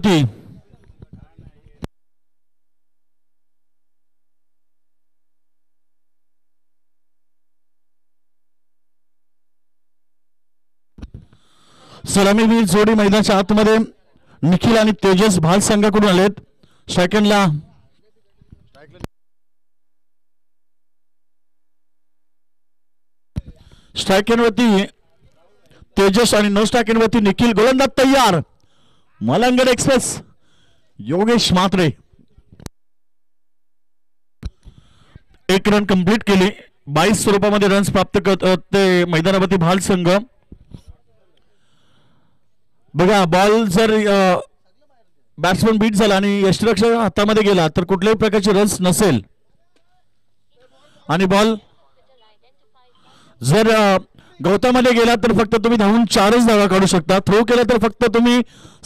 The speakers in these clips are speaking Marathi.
मैदानावरती सलामीवीर जोडी मैदानाच्या आतमध्ये निखिल आणि तेजस भाल संघाकडून आलेत. सेकंडला स्ट्रायकरवरती तेजस आणि नो स्ट्रायकरवरती निखिल. गोलंदाज तयार. मलंगड एक्सप्रेस योगेश म्हात्रे एक रन कंप्लीट केली. 22 स्वरूपामध्ये रन्स प्राप्त करते मैदानावरती भाल संघ. बघा बॉल जर बॅट्समन बीट झाला आणि यष्टिरक्षक हातामध्ये गेला तर कुठल्याही प्रकारचे रन्स नसेल आणि बॉल जर गवतामध्ये गेला तर फक्त तुम्ही धावून 4च धावा काढू शकता. थ्रो केला तर फक्त तुम्ही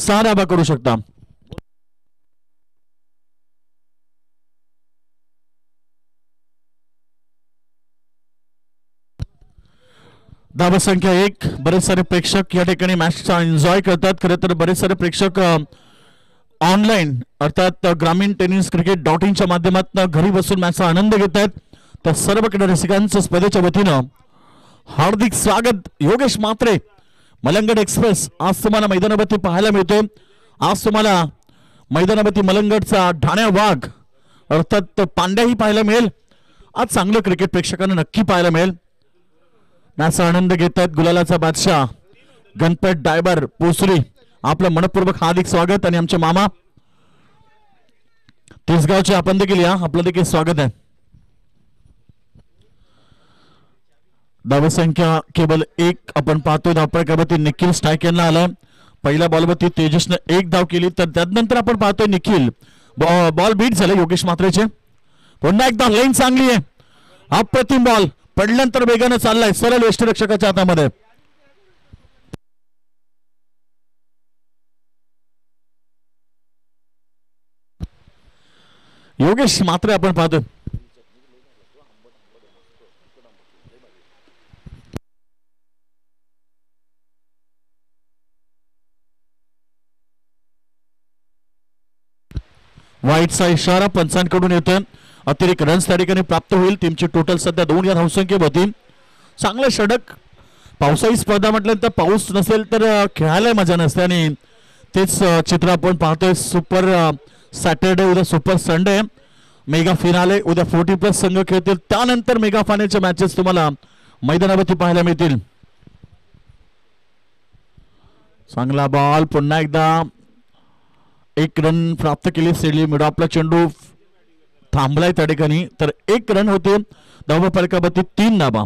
6 धावा करू शकता. धावा संख्या 1. बरेच सारे प्रेक्षक या ठिकाणी मॅचचा एन्जॉय करतात. खरं तर बरेच सारे प्रेक्षक ऑनलाईन अर्थात ग्रामीण टेनिस क्रिकेट.in च्या माध्यमातून घरी बसून मॅचचा आनंद घेत आहेत. त्या सर्व क्रीडा रसिकांचं स्पर्धेच्या वतीनं हार्दिक स्वागत. योगेश म्हात्रे मलंगड एक्सप्रेस आज तुम्हाला मैदानावरती पाहायला मिळतो. आज तुम्हाला मैदानावरती मलंगडचा ढाण्या वाघ अर्थात पांड्याही पाहायला मिळेल. आज चांगलं क्रिकेट प्रेक्षकांना नक्की पाहायला मिळेल. मॅचचा आनंद घेत आहेत गुलालाचा बादशाह गणपत डायबर पोसरी. आपलं मनपूर्वक हार्दिक स्वागत. आणि आमचे मामा तिसगावचे आपण देखील या. आपलं देखील स्वागत आहे. धाव संख्या केवळ 1 आपण पाहतोय. धावपळकावरती निखिल स्ट्रायकरला आलाय. पहिल्या बॉलवरती तेजसने 1 धाव केली तर त्यानंतर आपण पाहतोय निखिल बॉल बीट झाले योगेश म्हात्रेचे. पुन्हा एकदा लाईन चांगली आहे. अप्रतिम बॉल पडल्यानंतर वेगाने चाललाय सरळ यष्टिरक्षकाच्या हातामध्ये. योगेश म्हात्रे आपण पाहतोय. वाईटचा इशारा पंचांकडून येतोय. अतिरिक्त रन्स त्या ठिकाणी प्राप्त होईल. टीमची टोटल सध्या 2 या धावसंख्येवरती. चांगलं षटक. पावसाळी स्पर्धा म्हटल्यानंतर पाऊस नसेल तर खेळायला मजा नसते आणि तेच चित्र आपण पाहतोय. सुपर सॅटरडे उद्या सुपर संडे मेगा फिनाले उद्या 40+ संघ खेळतील. त्यानंतर मेगा फायनलच्या मॅचेस तुम्हाला मैदानावरती पाहायला मिळतील. चांगला बॉल पुन्हा एकदा 1 रन प्राप्त केली. सेडली मिड आपला चेंडू थांबलाय त्या ठिकाणी तर 1 रन होते. धावा फलकावरती 3 धावा.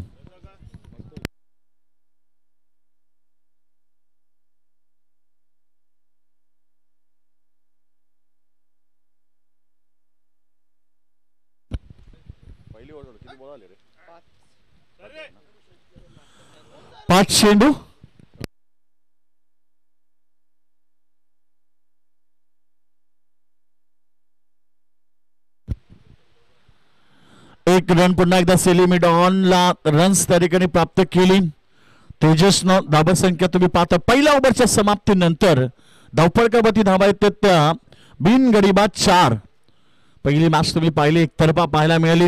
पाच चेंडू. एक रन पुन्हा एकदा सेली मिड ऑनला रन्स त्या ठिकाणी प्राप्त केली. तेजसनं धावा संख्या तुम्ही पाहता पहिल्या ओव्हरच्या समाप्तीनंतर धावपळकावरती धावा येतात त्या बिनगडीबाद 4. पहिली मॅच तुम्ही पाहिली एकतर्फा पाहायला मिळाली.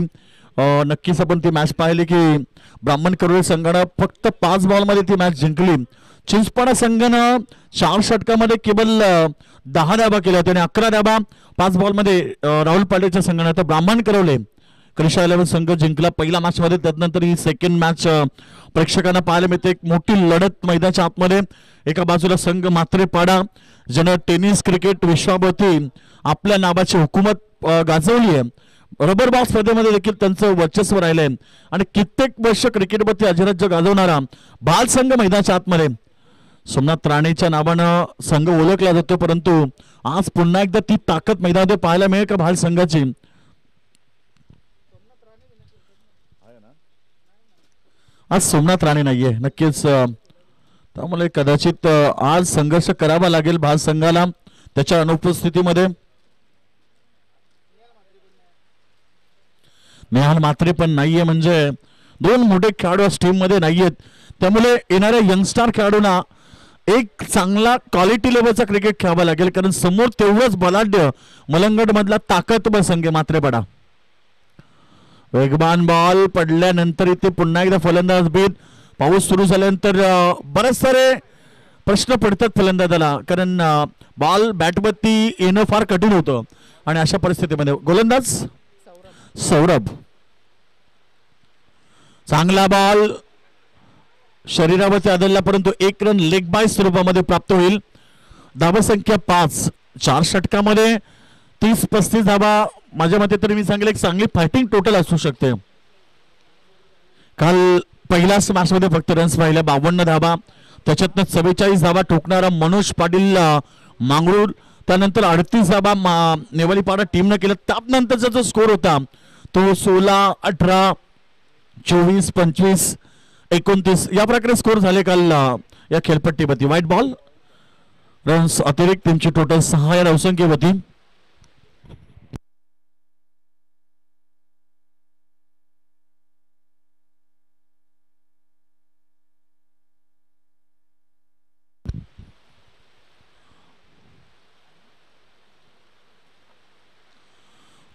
नक्कीच आपण ती मॅच पाहिली की ब्राह्मण करोळे संघानं फक्त 5 बॉलमध्ये ती मॅच जिंकली. चिंचपाडा संघानं 4 षटकामध्ये केवळ 10 धावा केल्या होत्या आणि 11 धावा 5 बॉलमध्ये राहुल पाटीलच्या संघानं. तर ब्राह्मण करोळे क्रिशा 11 संघ जिंकला पहिल्या मॅच मध्ये. त्यानंतर ही सेकंड मॅच प्रेक्षकांना पाहायला मिळते. एक मोठी लढत मैदानाच्या आतमध्ये. एका बाजूला संघ म्हात्रेपाडा ज्यानं टेनिस क्रिकेट विश्वावरती आपल्या नावाची हुकूमत गाजवली आहे. रबर बॉल स्पर्धेमध्ये देखील त्यांचं वर्चस्व राहिलंय आणि कित्येक वर्ष क्रिकेटवरती अधिराज्य गाजवणारा बाल संघ मैदानाच्या आतमध्ये सोमनाथ राणेच्या नावानं संघ ओळखला जातो. परंतु आज पुन्हा एकदा ती ताकद मैदानात पाहायला मिळेल का बाल संघाची. आज सोमनाथ राणे नाहीये नक्कीच. त्यामुळे कदाचित आज संघर्ष करावा लागेल बाल संघाला त्याच्या अनुपस्थितीमध्ये. नेहाल म्हात्रे पण नाहीये म्हणजे 2 मोठे खेळाडू टीम मध्ये नाहीयेत. त्यामुळे येणाऱ्या यंगस्टार खेळाडूंना एक चांगला क्वालिटी लेवलचा क्रिकेट खेळावा लागेल, कारण समोर तेवढंच बलाढ्य मलंगड मधला ताकदवर संघ मात्र पडा. वेगवान बॉल पडल्यानंतर इथे पुन्हा एकदा फलंदाज बीत. पाऊस सुरू झाल्यानंतर बरेच सारे प्रश्न पडतात फलंदाजाला, कारण बॉल बॅटवरती येणं फार कठीण होतं. आणि अशा परिस्थितीमध्ये गोलंदाज सौरभ, चांगला बॉल शरीरावरती आदळला, परंतु एक रन लेग बाय स्वरूपामध्ये प्राप्त होईल. धावसंख्या 5. 4 षटकामध्ये 30-35 धावा. माझ्या मते तरी मी सांगेल एक चांगली फायटिंग टोटल असू शकते. काल पहिल्याच मॅच मध्ये फक्त रन्स पाहिल्या 52 धावा, त्याच्यातनं 44 धावा ठोकणारा मनोज पाटील मांगरूळ, त्यानंतर 38 धावा नेवालीपाडा टीमनं केलं. त्यानंतरचा जो स्कोर होता तो 16, 18, 24, 25, 29 या प्रकारे स्कोर झाले काल या खेळपट्टीवरती. व्हाईट बॉल रन्स अतिरिक्त टीमची टोटल 6 या धावसंख्येवरती.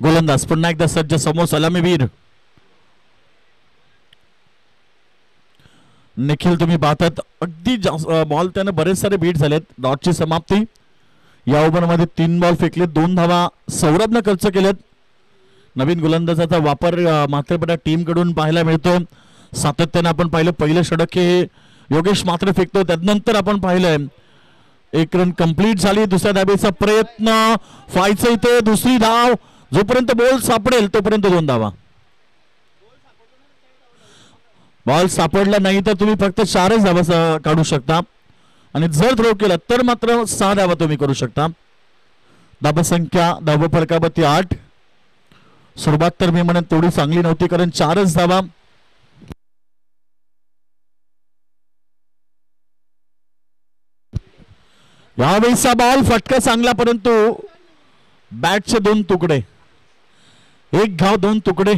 गोलंदाज पुन्हा एकदा सज्ज, समोर सलामीवीर निखिल. तुम्ही पाहतात अगदी बॉल त्याने बरेच सारे बीट झालेत. डॉटची समाप्ती. या ओव्हरमध्ये 3 बॉल फेकलेत, 2 धावा सौरभनं खर्च केलेत. नवीन गोलंदाजाचा वापर मात्र टीम कडून पाहायला मिळतो. सातत्याने आपण पाहिलं पहिलं षटक हे योगेश मात्र फेकतो, त्यानंतर आपण पाहिलंय 1 रन कंप्लीट झाली. दुसऱ्या धावेचा प्रयत्न, फायचं इथे दुसरी धाव. जोपर्यंत बॉल सापडेल तोपर्यंत 2 धावा. बॉल सापडला नाही तर तुम्ही फक्त 4च धावा काढू शकता, आणि जर थ्रो केला तर मात्र 6 धावा तुम्ही करू शकता. धावसंख्या धाव फलकावरती 8. सुरुवात तर मी म्हणेन तेवढी चांगली नव्हती, कारण 4च धावा. यावेळीचा बॉल फटका चांगला, परंतु बॅटचे 2 तुकडे, 1 घाव 2 तुकडे.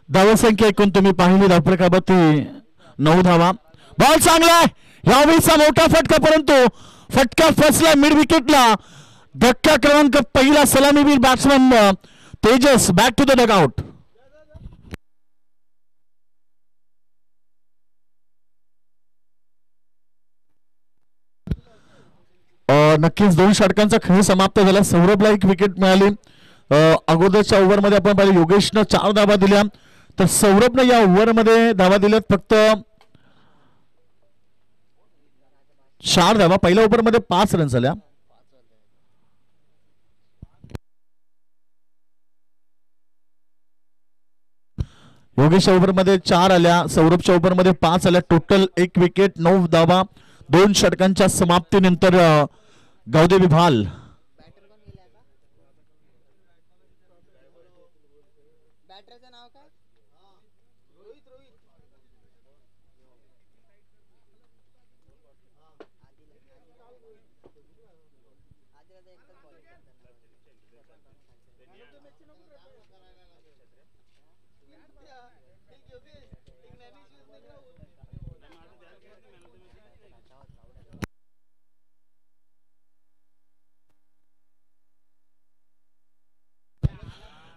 धावसंख्या एकूण तुम्ही पाहिली धावफलकावरती 9 धावा. बॉल चांगला आहे, यावेळीचा मोठा फटका, परंतु फटका फसला मिड विकेटला. धक्का क्रमांक पहिला, सलामीवीर batsman Tejas back to the dugout. नक्कीच 2 षटकांचा खेळ समाप्त झाला. सौरभला 1 विकेट मिळाली. अगोदरच्या ओव्हरमध्ये आपण पाहिलं योगेशनं 4 धावा दिल्या, तर सौरभनं या ओव्हरमध्ये धावा दिल्यात फक्त 4 धावा. पहिल्या ओव्हरमध्ये 5 रन झाल्या. योगेश ओव्हरमध्ये 4 आल्या, सौरभच्या ओव्हरमध्ये 5 आल्या. टोटल 1 विकेट, 9 धावा. 2 षटकांच्या समाप्तीनंतर गावदेवी भाल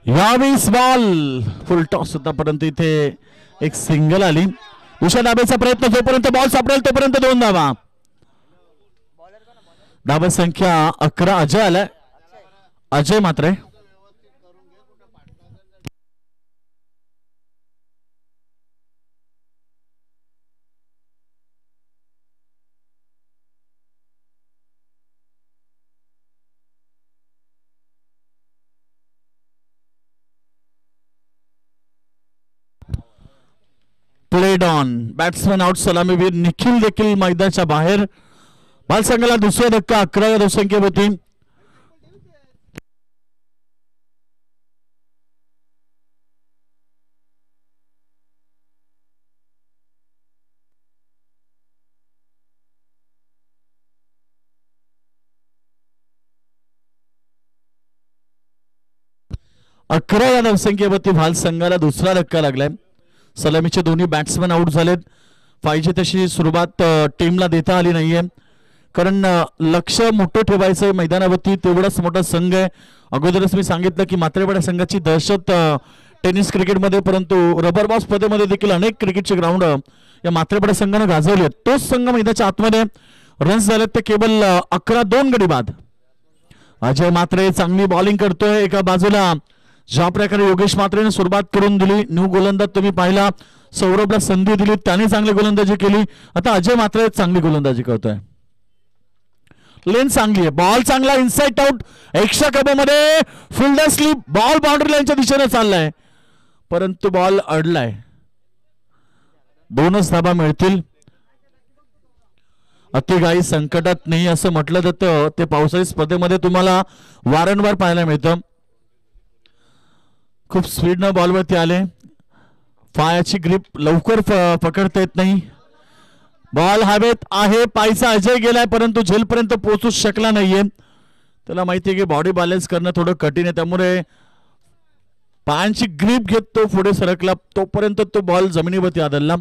यावेळीस बॉल फुल टॉस होता, परंतु इथे एक सिंगल आली. दुसऱ्या धाब्याचा प्रयत्न, जोपर्यंत बॉल सापडेल तोपर्यंत 2 धावा. धावा संख्या 11. अजय आलाय, अजय मात्र ऑन. Batsman out. सलामीवीर निखिल देखील मैदानाच्या बाहेर. बाल संघाला दुसरा धक्का 11 या धावसंख्येवरती. अकरा या धावसंख्येवरती भाल संघाला दुसरा धक्का लागलाय. सलामीचे दोन्ही बॅट्समॅन आउट झालेत. पाहिजे तशी सुरुवात टीमला देता आली नाहीये, कारण लक्ष मोठं ठेवायचं मैदानावरती. तेवढाच मोठा संघ आहे. अगोदरच मी सांगितलं की म्हात्रेपाडा संघाची दहशत टेनिस क्रिकेटमध्ये, परंतु रबर बॉल स्पर्धेमध्ये देखील अनेक क्रिकेटचे ग्राउंड या म्हात्रेपाडा संघानं गाजवले आहेत. तोच संघ मैदानाच्या आतमध्ये. रन्स झालेत ते केवळ 11. 2 गडी बाद. अजय मात्रे चांगली बॉलिंग करतोय. एका बाजूला ज्या प्रकारे योगेश मात्रेने सुरुवात करून दिली, न्यू गोलंदाज तुम्ही पाहिला, सौरभला संधी दिली, त्याने चांगली गोलंदाजी केली. आता अजय मात्रे चांगली गोलंदाजी करतोय. लेन चांगली आहे. बॉल चांगला इनसाइड आउट. एक्स्ट्रा कबमध्ये फिल्डर स्लिप. बॉल बाउंड्री लाईनच्या दिशेने चाललाय, परंतु बॉल अडलाय. 2च धाबा मिळतील. अतिघाई संकटात नाही असं म्हटलं जातं. ते पावसाळी स्पर्धेमध्ये तुम्हाला वारंवार पाहायला मिळतं. खूप स्पीडनं बॉलवरती आले. पायाची ग्रीप लवकर पकडता येत नाही. बॉल हवेत आहे. पायचा अजय गेलाय, परंतु झेलपर्यंत पोहोचू शकला नाहीये. त्याला माहिती आहे की बॉडी बॅलन्स करणं थोडं कठीण आहे, त्यामुळे पायांची ग्रीप घेत तो पुढे सरकला. तोपर्यंत तो बॉल जमिनीवरती आदळला.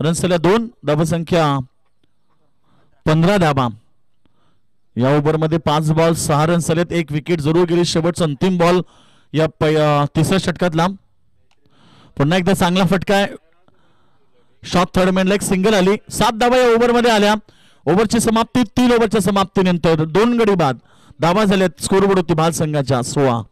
रन्स झाल्या 2. धावसंख्या 15 धाबा. या ओव्हरमध्ये 5 बॉल 6 रन्स झालेत. 1 विकेट जरूर गेली. शेवटचा अंतिम बॉल या तिसऱ्या षटकातला. पुन्हा एकदा चांगला फटका आहे. Shot third man leg single आली. 7 धावा या ओव्हरमध्ये आल्या. ओव्हरची समाप्ती 3 ओव्हरच्या समाप्तीनंतर 2 गडी बाद. धावा झाल्यात. स्कोरबोर्ड होती भाल संघाच्या 16.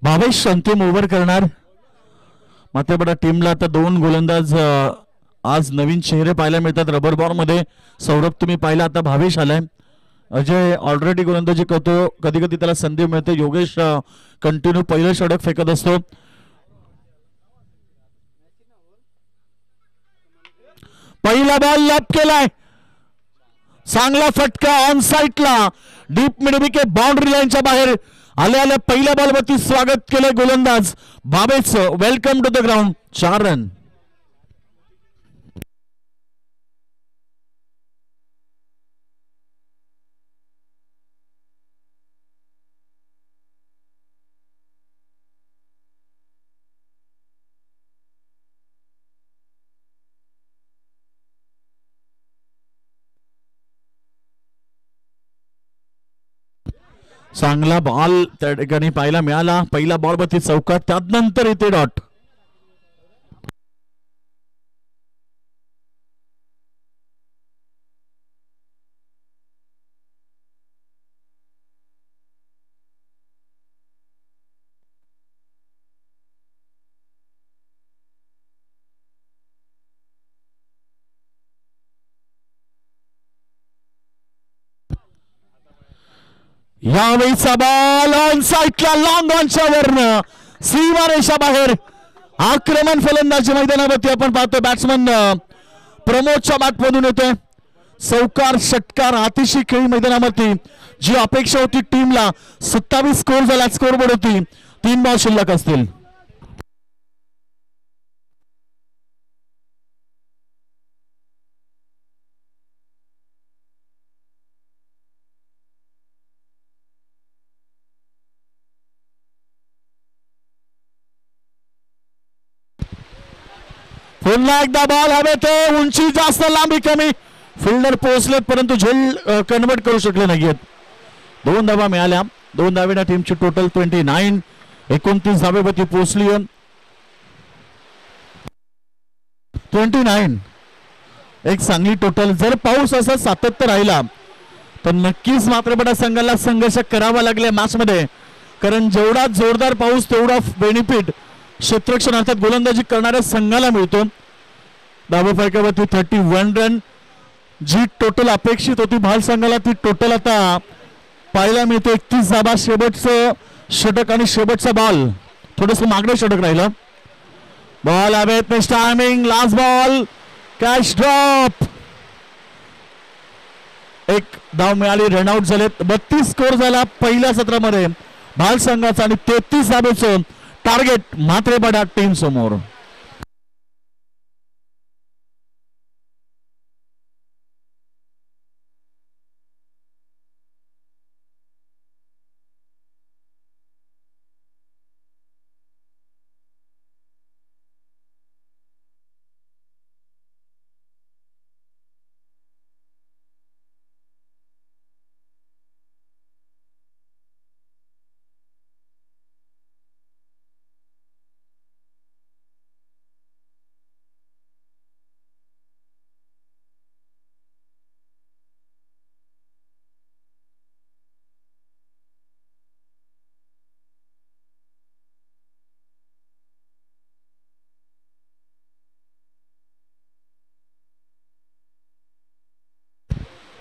भावेश अंतिम ओव्हर करणार. मात्र टीमला आता 2 गोलंदाज आज नवीन चेहरे पाहायला मिळतात. रबर बॉल मध्ये सौरभ तुम्ही पाहिला, आता भावेश आलाय. अजय ऑलरेडी गोलंदाजी करतो. कधी कधी त्याला संधी मिळते. योगेश कंटिन्यू पहिलं षटक फेकत असतो. पहिला बॉल लॅप केलाय. चांगला फटका ऑन साइडला. डीप मिड विकेट बाउंड्री लाईनच्या बाहेर. आल्या आल्या पहिल्या बॉलवरती स्वागत केलंय गोलंदाज Bhavesh. Welcome to the ground. 4 run. चांगला बॉल त्या ठिकाणी पाहायला मिळाला. पहिला बॉल वरती चौकात, त्यानंतर इथे डॉट. यावेळीचा बॉल ऑन साइडला लॉंग ऑनच्या वरनं सीमारेषा बाहेर. आक्रमण फलंदाजी मैदानावरती आपण पाहतोय. बॅट्समन प्रमोदच्या बॅटमधून येतोय. चौकार षटकार अतिशय खेळी मैदानावरती. जी अपेक्षा होती टीमला 27 स्कोर झाला. स्कोरबोर्ड होती. 3 बॉल शिल्लक असतील. पुन्हा एकदा बॉल हवेत, उंची जास्त लांबी कमी, फिल्डर पोहोचलेत परंतु झेल कन्वर्ट करू शकले नाहीत. 2 धावा मिळाल्या. 2 धावेला टीमची टोटल 29, 29 धावेवरती पोहोचली. 29 एक चांगली टोटल. जर पाऊस असा सातत्य राहिला तर नक्कीच मात्र बडा संघाला संघर्ष करावा लागला मॅच मध्ये, कारण जेवढा जोरदार पाऊस तेवढा बेनिफिट क्षेत्ररक्षण अर्थात गोलंदाजी करणाऱ्या संघाला मिळतो. धावा फलकावरती 31 रन जी टोटल अपेक्षित होती भाल संघाला ती टोटल आता पाहायला मिळते. 31 धावा. शेवटचं षटक आणि शेवटचा बॉल थोडस मागणं षटक राहिलं. बॉल हवेत, timing, last ball, catch drop. एक धाव मिळाली, रनआउट झालेत. 32 स्कोर झाला पहिल्या सत्रामध्ये भाल संघाचा आणि 33 धावेचं टार्गेट मात्र बडा टीम समोर.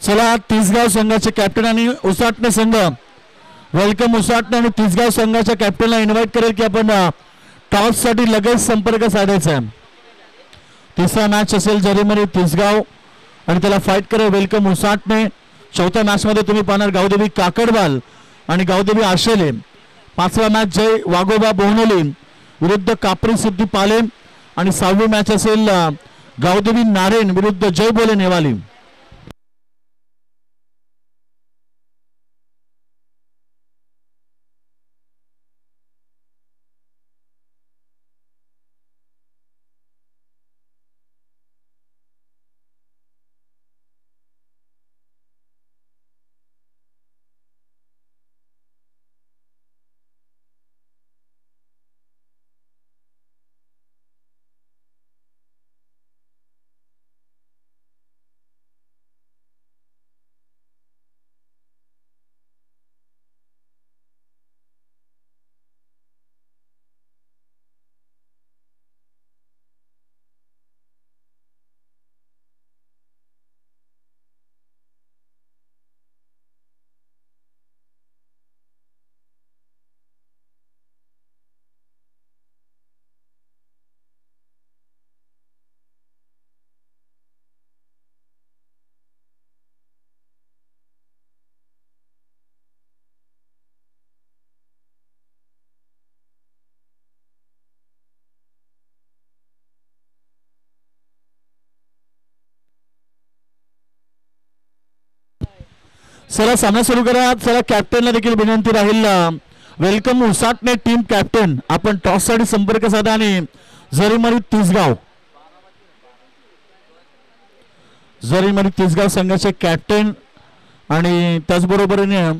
चला तिसगाव संघाचे कॅप्टन आणि उसाटणे संघ वेलकम. उसाटणे आणि तिसगाव संघाच्या कॅप्टनला इन्व्हाइट करेल की आपण टॉस साठी लगेच संपर्क साधायचा आहे. तिसरा मॅच असेल जरीमरी तिसगाव आणि त्याला फाईट करेल वेलकम उसाटणे. चौथ्या मॅच मध्ये तुम्ही पाहणार गावदेवी काकडवाल आणि गावदेवी आशेले. पाचवा मॅच जय वाघोबा बोहनोली विरुद्ध कापरी सिद्धी पाले आणि 6वी मॅच असेल गावदेवी नारेन विरुद्ध जय बोले नेवाली. चला सामना सुरू करा. चला कॅप्टनला देखील विनंती राहील. वेलकम उसाटणे टीम कॅप्टन आपण टॉस साठी संपर्क साधा आणि जरीमरी तिसगाव संघाचे कॅप्टन आणि त्याचबरोबरीने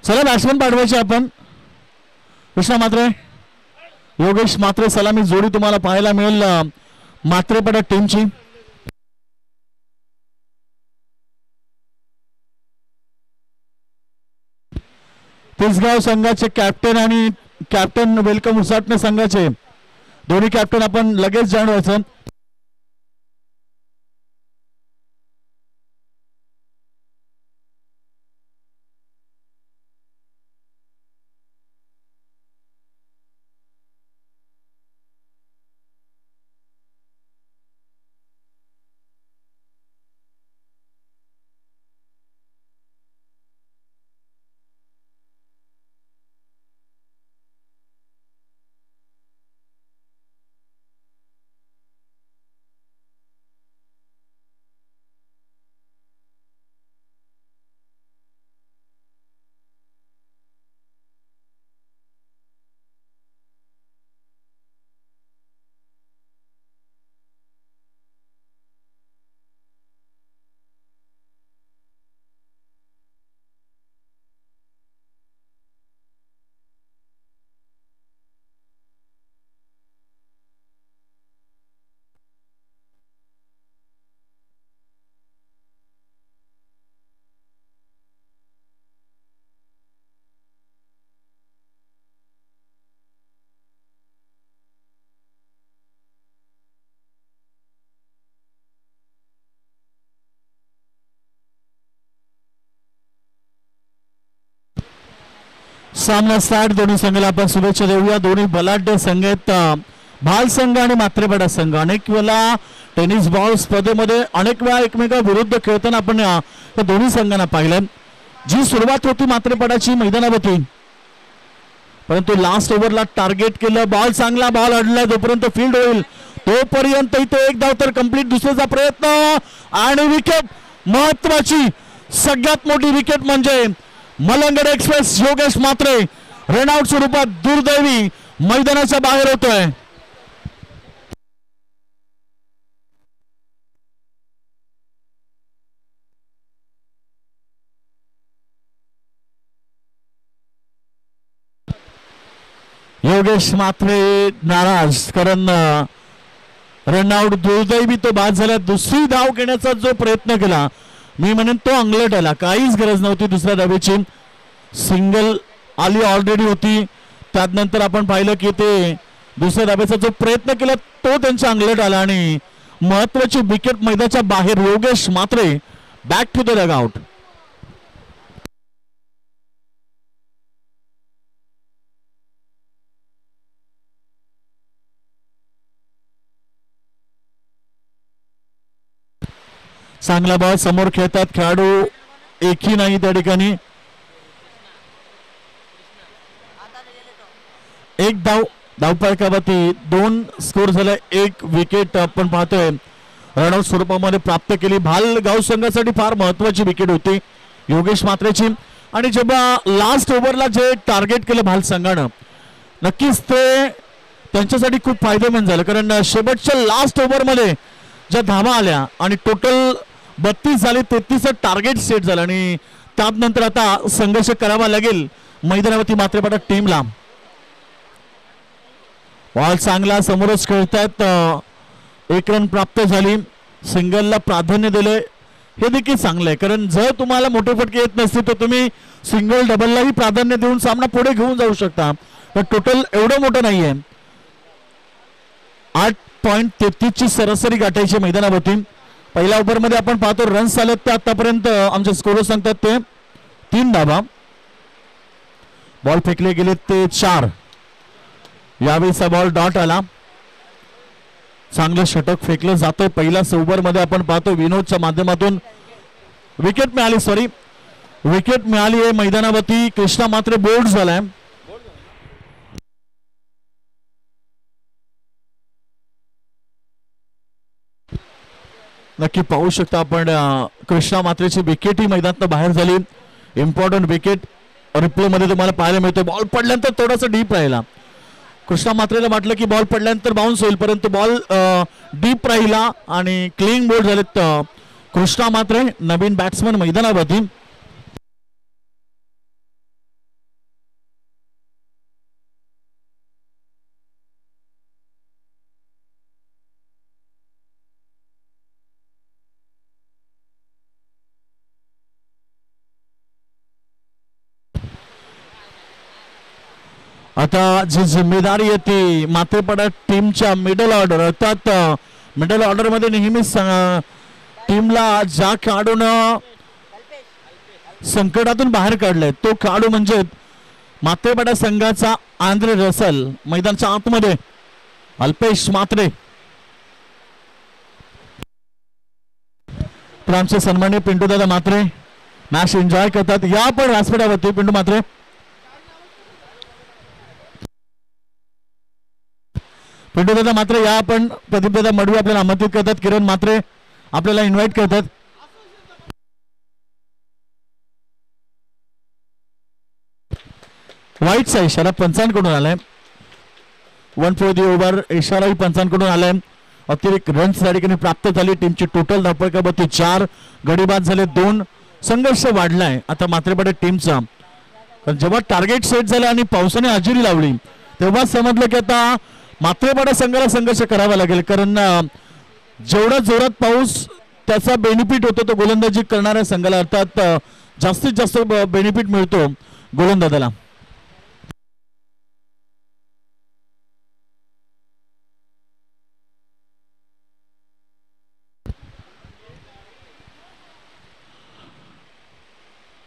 चला बॅट्समन पाठवायचे आपण. कृष्णा मात्रे, योगेश मात्रे सलामी जोडी तुम्हाला पाहायला मिळेल मात्रेपडा टीमची. तिसगाव संघाचे कॅप्टन आणि कॅप्टन वेलकम उसाटणे संघाचे दोन्ही कॅप्टन आपण लगेच जॉईन व्हायचं. सामना स्टार्ट. दोन्ही संघाला आपण शुभेच्छा देऊया. दोन्ही बलाढ्य संघ आहेत. भाल संघ आणि मात्रेपाडा संघ अनेक वेळा टेनिस बॉल स्पर्धेमध्ये अनेक वेळा एकमेकाविरुद्ध खेळताना आपण या दोन्ही संघांना पाहिलं. जी सुरुवात होती मात्रेपाडाची मैदानावरती, परंतु लास्ट ओव्हरला टार्गेट केलं. बॉल चांगला, बॉल अडला जोपर्यंत फील्ड होईल तोपर्यंत इथे एक धाव तर कंप्लीट. दुसऱ्याचा प्रयत्न आणि विकेट. महत्वाची सगळ्यात मोठी विकेट म्हणजे मलंगड एक्सप्रेस योगेश मात्रे रनआउट स्वरूपात दुर्दैवी मैदानाच्या बाहेर होतोय. योगेश मात्रे नाराज, कारण रनआउट दुर्दैवी तो बाद झाला. दुसरी धाव घेण्याचा जो प्रयत्न केला मी म्हणेन तो अंगलट आला. काहीच गरज नव्हती दुसऱ्या धावेची. सिंगल आली ऑलरेडी होती. त्यानंतर आपण पाहिलं की ते दुसऱ्या धावेचा जो प्रयत्न केला तो त्यांच्या अंगलट आला आणि महत्वाची विकेट मैदानाच्या बाहेर. योगेश मात्रे बॅक टू द डगआउट. चांगला बॉल समोर खेळतात खेळाडू एकही नाही त्या ठिकाणी. एक धाव धावफलकावरती 2 स्कोर झाले. एक विकेट आपण पाहतोय रनआउट स्वरूपामध्ये प्राप्त केली. भालगाव संघासाठी फार महत्वाची विकेट होती योगेश मात्रेची. आणि जेव्हा लास्ट ओव्हरला जे टार्गेट केलं भाल संघानं नक्कीच ते त्यांच्यासाठी खूप फायदेमंद झालं, कारण शेवटच्या लास्ट ओव्हरमध्ये ज्या धावा आल्या आणि टोटल 32 झाले, 33 टार्गेट सेट झालं आणि त्यानंतर आता संघर्ष करावा लागेल मैदानावरती मात्रेपाडा टीमला. बॉल चांगला समोरच खेळतात. 1 रन प्राप्त झाली. सिंगलला प्राधान्य दिले हे देखील चांगलं आहे, कारण जर तुम्हाला मोठे फटके येत नसतील तर तुम्ही सिंगल डबललाही प्राधान्य देऊन सामना पुढे घेऊन जाऊ शकता. पण टोटल एवढं मोठं नाहीये. 8.33 ची सरासरी गाठायची मैदानावरती. पहिल्या ओव्हरमध्ये आपण पाहतो रन्स आलेत ते आतापर्यंत आमचे स्कोर सांगतात ते 3 धावा. बॉल फेकले गेले ते 4. यावेळीचा बॉल डॉट आला. चांगलं षटक फेकलं जातंय. पहिल्याच ओव्हरमध्ये आपण पाहतो विनोदच्या माध्यमातून विकेट मिळाली. विकेट मिळाली आहे मैदानावरती. कृष्णा मात्रे बोल्ड झालाय. नक्की पाहू शकता आपण कृष्णा मात्रेची विकेट ही मैदानात बाहेर झाली. इम्पॉर्टंट विकेट रिप्ले मध्ये तुम्हाला पाहायला मिळतो. बॉल पडल्यानंतर थोडासा डीप राहिला. कृष्णा मात्रेला वाटलं की बॉल पडल्यानंतर बाउन्स होईल, परंतु बॉल डीप राहिला आणि क्लीन बोल्ड झालेत कृष्णा मात्रे नवीन बॅट्समन मैदानावरती. आता जी जिम्मेदारी आहे ती मात्रेपाडा टीमच्या मिडल ऑर्डर, अर्थात मिडल ऑर्डर मध्ये नेहमीच टीमला ज्या खेळाडूनं संकटातून बाहेर काढलंय तो खेळाडू म्हणजे मात्रेपाडा संघाचा आंद्रे रसल. मैदानाच्या आतमध्ये अल्पेश मात्रे. तर आमचे सन्माननीय पिंटू दादा मात्रे मॅच एन्जॉय करतात. या पण व्यासपीठावरती पिंटू मात्रे. पिंटू दादा मात्र या आपण प्रदीप दादा मडवी आपल्याला आमंत्रित करतात. किरण मात्रे आपल्याला इन्व्हाइट करतात. वाईटचा इशारा पंचांकडून आलाय. 1 फॉर दी ओव्हर इशाराही पंचांकडून आलाय. अतिरिक्त रन्स या ठिकाणी प्राप्त झाली. टीमची टोटल धावफलकावरती 4 गडी बाद झाले. 2 संघर्ष वाढलाय आता मात्रेपाडा टीमचा. जेव्हा टार्गेट सेट झाले आणि पावसाने हजेरी लावली तेव्हा समजलं की आता मात्रेपाडा संघाला संघर्ष करावा लागेल, कारण जेवढा जोरात पाऊस त्याचा बेनिफिट होतो तो गोलंदाजी करणाऱ्या संघाला, अर्थात जास्तीत जास्त बेनिफिट मिळतो गोलंदाजाला.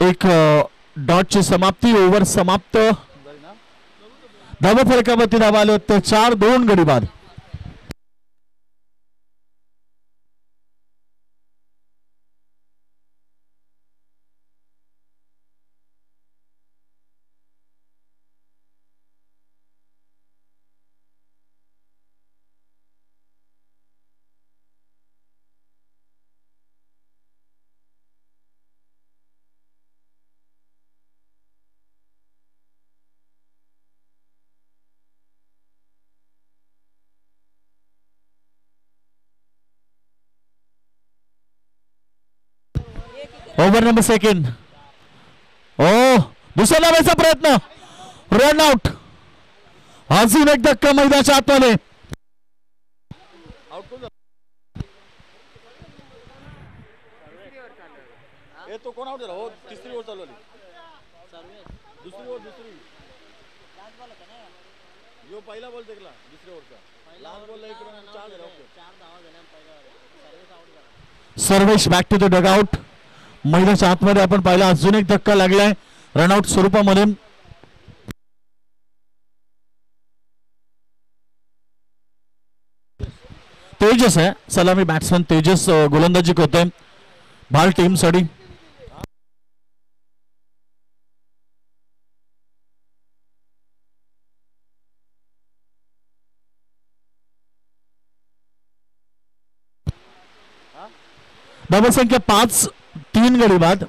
एक डॉट शॉटची समाप्ती. ओव्हर समाप्त. धावा फरकावरती धावा आले तर 4-2 गडी बाद. Over number second. ओ दुसऱ्या धावेचा प्रयत्न. Run out. अजून एक धक्का मैदानाच्या आतमध्ये. तो कोण आउट झाला हो? तिसरी ओव्हर चालू झाली. दुसरी ओव्हर यो पहिला बॉल देखला दुसऱ्या ओव्हरचा. लास्ट बॉलला इकडे 4 झाला. Sarvesh back to the dugout. मैदानाच्या आतमध्ये आपण पाहिला अजून एक धक्का लागलाय रनआउट स्वरूपामध्ये. तेजस आहे सलामी बॅट्समन. तेजस गोलंदाजी करतोय भाल टीम साठी. धावा संख्या 5-3 गडी बाद.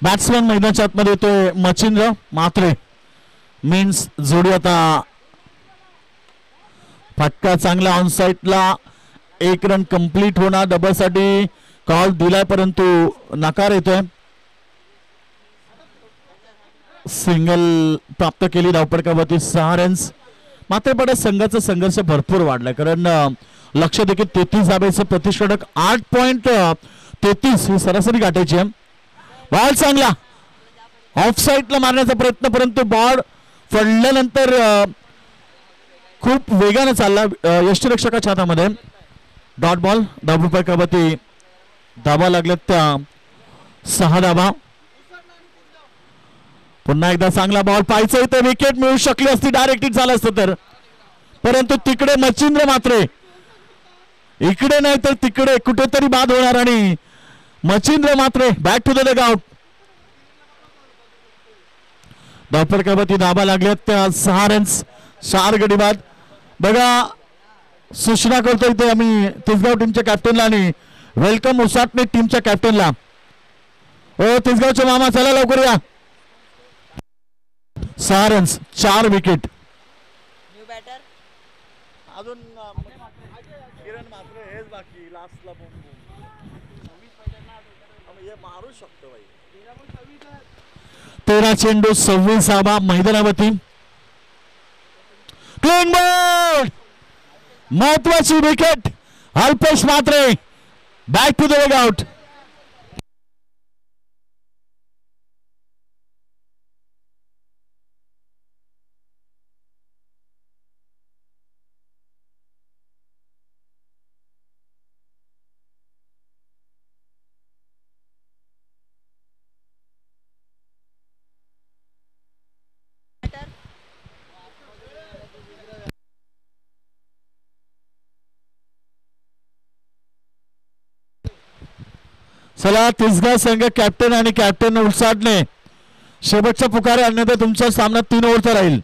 बॅट्समन मैदानाच्या आतमध्ये येतोय मच्छिंद्र म्हात्रे. मीन्स जोडी आता फटका चांगला ऑन साईडला. 1 रन कंप्लीट होणार. डबल साठी कॉल दिलाय परंतु नकार येतोय. सिंगल प्राप्त केली धावपडकावरती 6 रन्स. मात्र पण संघाचा संघर्ष भरपूर वाढलाय कारण लक्ष देखील 33 धाब्याचं प्रतिष्ठक 8.33 ही सरासरी गाठायची आहे. बॉल चांगला ऑफ साईडला मारण्याचा प्रयत्न परंतु बॉल पडल्यानंतर खूप वेगाने चालला यष्टिरक्षकाच्या हातामध्ये. Dot ball. धावपडकावरती धाबा लागल्यात त्या 6 धाबा. पुन्हा एकदा चांगला बॉल पाहायचा इथे. विकेट मिळू शकली असती डायरेक्ट झालं असतं तर, परंतु तिकडे मच्छिंद्र मात्रे इकडे नाही तर तिकडे कुठेतरी बाद होणार आणि मच्छिंद्र मात्रे बॅक टू द डगआउट. धावपडकावरती धाबा लागल्यात त्या 6 रन्स. 4 गडी बाद. बघा सूचना करतो इथे आम्ही तिसगाव टीमच्या कॅप्टनला आणि वेलकम उसाटणे टीमच्या कॅप्टनला. ओ तिसगावचे मामा चला लवकर या. 6 रन्स 4 विकेट. अजून किरण मात्र हेच बाकी लास्टला मारू शकतो भाई. 13 चेंडू 26 धावा मैदानावरती. Clean ball. महत्वाची wicket. Alpesh Matre back to the dugout. चला तिसगाव संघ कॅप्टन आणि कॅप्टन उलसाडणे शेवटचा पुकार आहे अन्यथा तुमचा सामना 3 ओव्हरचा राहील.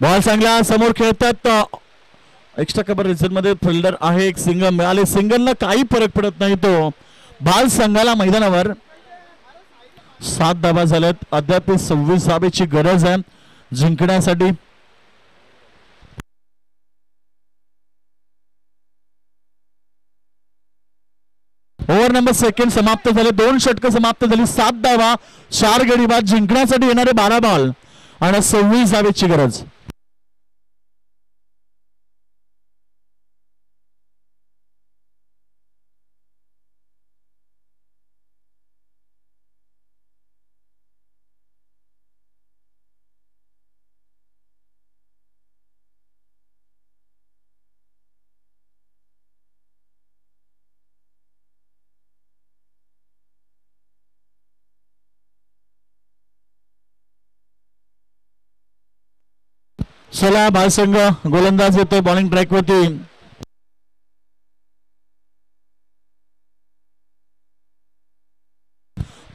बॉल चांगला समोर खेळतात. एक्स्ट्रा कव्हर रिझल्ट मध्ये फिल्डर आहे. एक सिंगल मिळाले. सिंगलला काही फरक पडत नाही. तो बाल संघाला मैदानावर 7 धावा झाल्यात. अद्याप 26 धावेची गरज आहे जिंकण्यासाठी. ओ ओव्हर नंबर सेकंड समाप्त झाले. 2 षटकं समाप्त झाली. 7 धावा 4 गडी बाद. जिंकण्यासाठी येणारे 12 बॉल आणि 26 धावेची गरज. चला बालसंघ गोलंदाज येतोय बॉलिंग ट्रॅक वरती.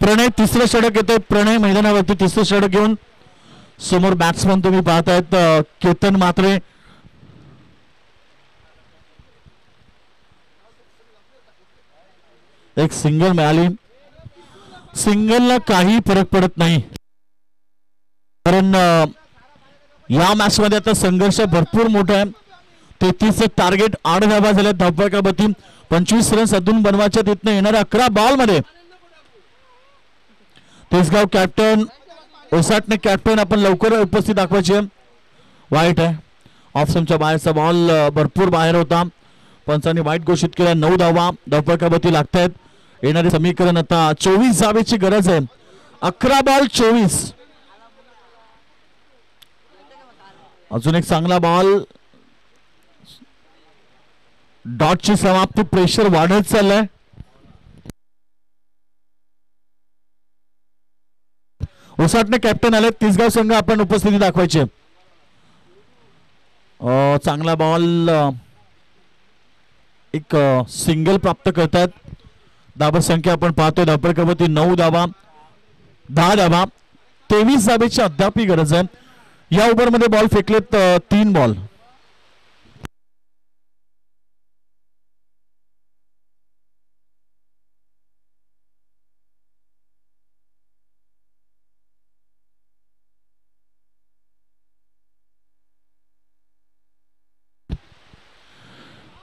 प्रणय तिसरं षटक येतोय. प्रणय मैदानावरती तिसरं षटक घेऊन. समोर बॅट्समन तुम्ही पाहतायत केतन म्हात्रे. एक सिंगल मिळाली. सिंगलला काही फरक पडत नाही कारण या मॅच मध्ये आता संघर्ष भरपूर मोठा आहे. 33 टार्गेट 8 धावा झाल्या. धावपळकावरती 25 रन्स अजून बनवायच्या. तिथनं येणाऱ्या 11 बॉल मध्ये तेसगाव कॅप्टन ओसाटणे कॅप्टन आपण लवकर उपस्थित दाखवायचे. वाईट आहे. ऑफ स्टंपच्या बाहेरचा बॉल भरपूर बाहेर होता. पंचांनी वाईट घोषित केला. 9 धावा धावपळकावरती लागतायत. येणारे समीकरण आता 24 धावेची गरज आहे. 11 बॉल 24. अजून एक चांगला बॉल. डॉटची समाप्ती. प्रेशर वाढत चाललंय. ओसाटणे कॅप्टन आले. तिसगाव संघ आपण उपस्थिती दाखवायचे. चांगला बॉल. एक सिंगल प्राप्त करतात. धावा संख्या आपण पाहतोय धावपळकावरती 9 धावा 10 धावा 23 धावेची अद्याप गरज आहे. या ओव्हरमध्ये बॉल फेकलेत 3 बॉल.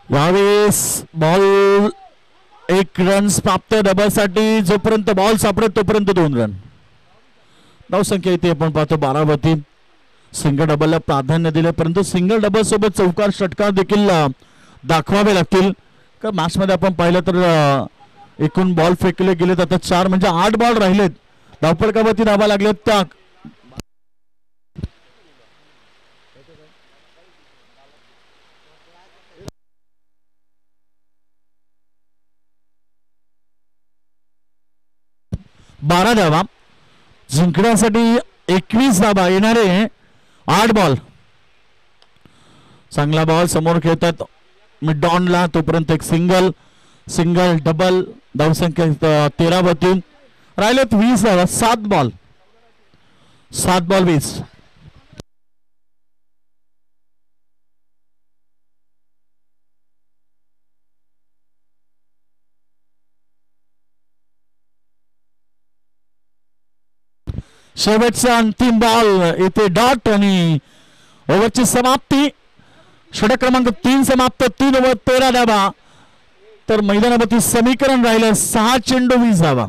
यावेळेस बॉल 1 रन्स प्राप्त. डबलसाठी जोपर्यंत बॉल सापडत तोपर्यंत 2 रन. धावसंख्या इथे आपण पाहतो 12 वरती. सिंगल डबलला प्राधान्य दिले परंतु सिंगल डबल सोबत चौकार षटकार देखील दाखवावे लागतील. का मॅच मध्ये आपण पाहिलं तर एकूण बॉल फेकले गेलेत आता 4 म्हणजे 8 बॉल राहिलेत. धावपळकावरती धावा लागलेत त्या 12 धावा. जिंकण्यासाठी 21 धावा. येणारे 8 बॉल. चांगला बॉल समोर खेळतात मिड ऑनला. तोपर्यंत एक सिंगल सिंगल डबल. धावसंख्या 13 वरती राहिलेत 20 धावा. 7 बॉल 20. शेवटचा अंतिम बॉल इथे डॉट आणि ओव्हरची समाप्ती. षटक क्रमांक 3 समाप्त. 3 ओव्हर 13 धावा. तर मैदानावरती समीकरण राहिलं 6 चेंडू 20 धावा.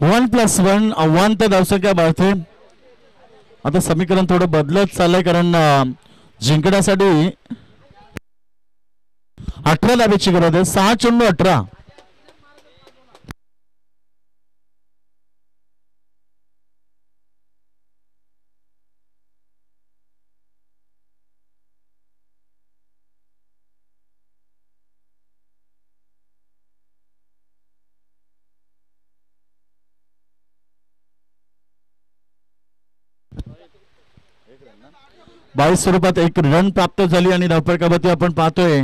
वन प्लस वन तर धावसंख्या वाढते. आता समीकरण थोडं बदलत चाललंय कारण जिंकण्यासाठी 18 धावेची गरज आहे. 6 चेंडू 18. 22 स्वरूपात एक रन प्राप्त झाली आणि धावफलकावरती आपण पाहतोय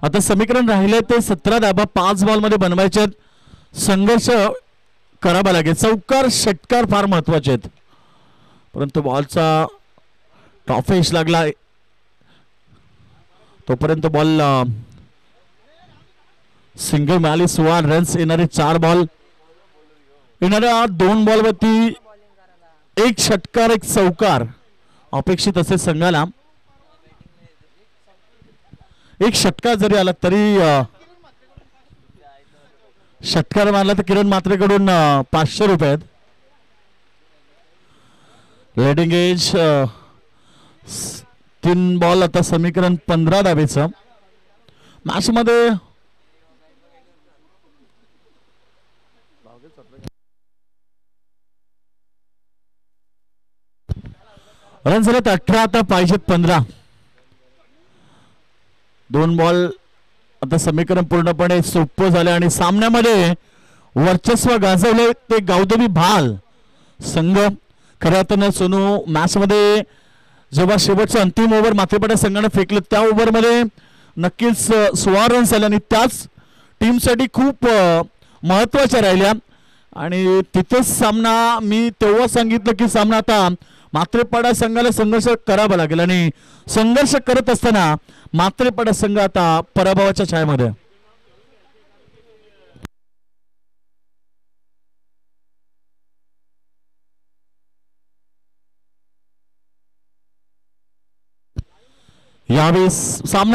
आता समीकरण राहिले ते 17 धाबा 5 बॉल मध्ये बनवायचे आहेत. संघर्ष करावा लागेल. चौकार षटकार फार महत्वाचे आहेत परंतु बॉलचा टॉफेश लागला तोपर्यंत बॉल सिंगल मिळाली. 16 रन्स येणारे 4 बॉल येणाऱ्या 2 बॉलवरती एक षटकार एक चौकार अपेक्षित असे संघाला. एक षटकार जरी आला तरी षटकार मारला तर किरण म्हात्रेकडून 500 रुपये आहेत. रेडिंग एज 3 बॉल आता समीकरण 15 धावेचं मॅच मध्ये रन झालेत 18 आता पाहिजेत 15. 2 बॉल आता समीकरण पूर्णपणे सोपं झाले आणि सामन्यामध्ये वर्चस्व गाजवले ते गावदेवी भाल संघ. खऱ्या अर्थानं सोनू मॅच मध्ये जेव्हा शेवटचं अंतिम ओव्हर माथेपाडा संघाने फेकलं त्या ओव्हरमध्ये नक्कीच 16 रन्स आले आणि त्याच टीमसाठी खूप महत्वाच्या राहिल्या आणि तिथेच सामना मी तेव्हा सांगितलं की सामना आता मात्रेपाडा संघाला संघर्ष करावा लागेल आणि संघर्ष करत असताना मात्रेपाडा संघ आता पराभवाच्या छायेमध्ये. यावेळी सामना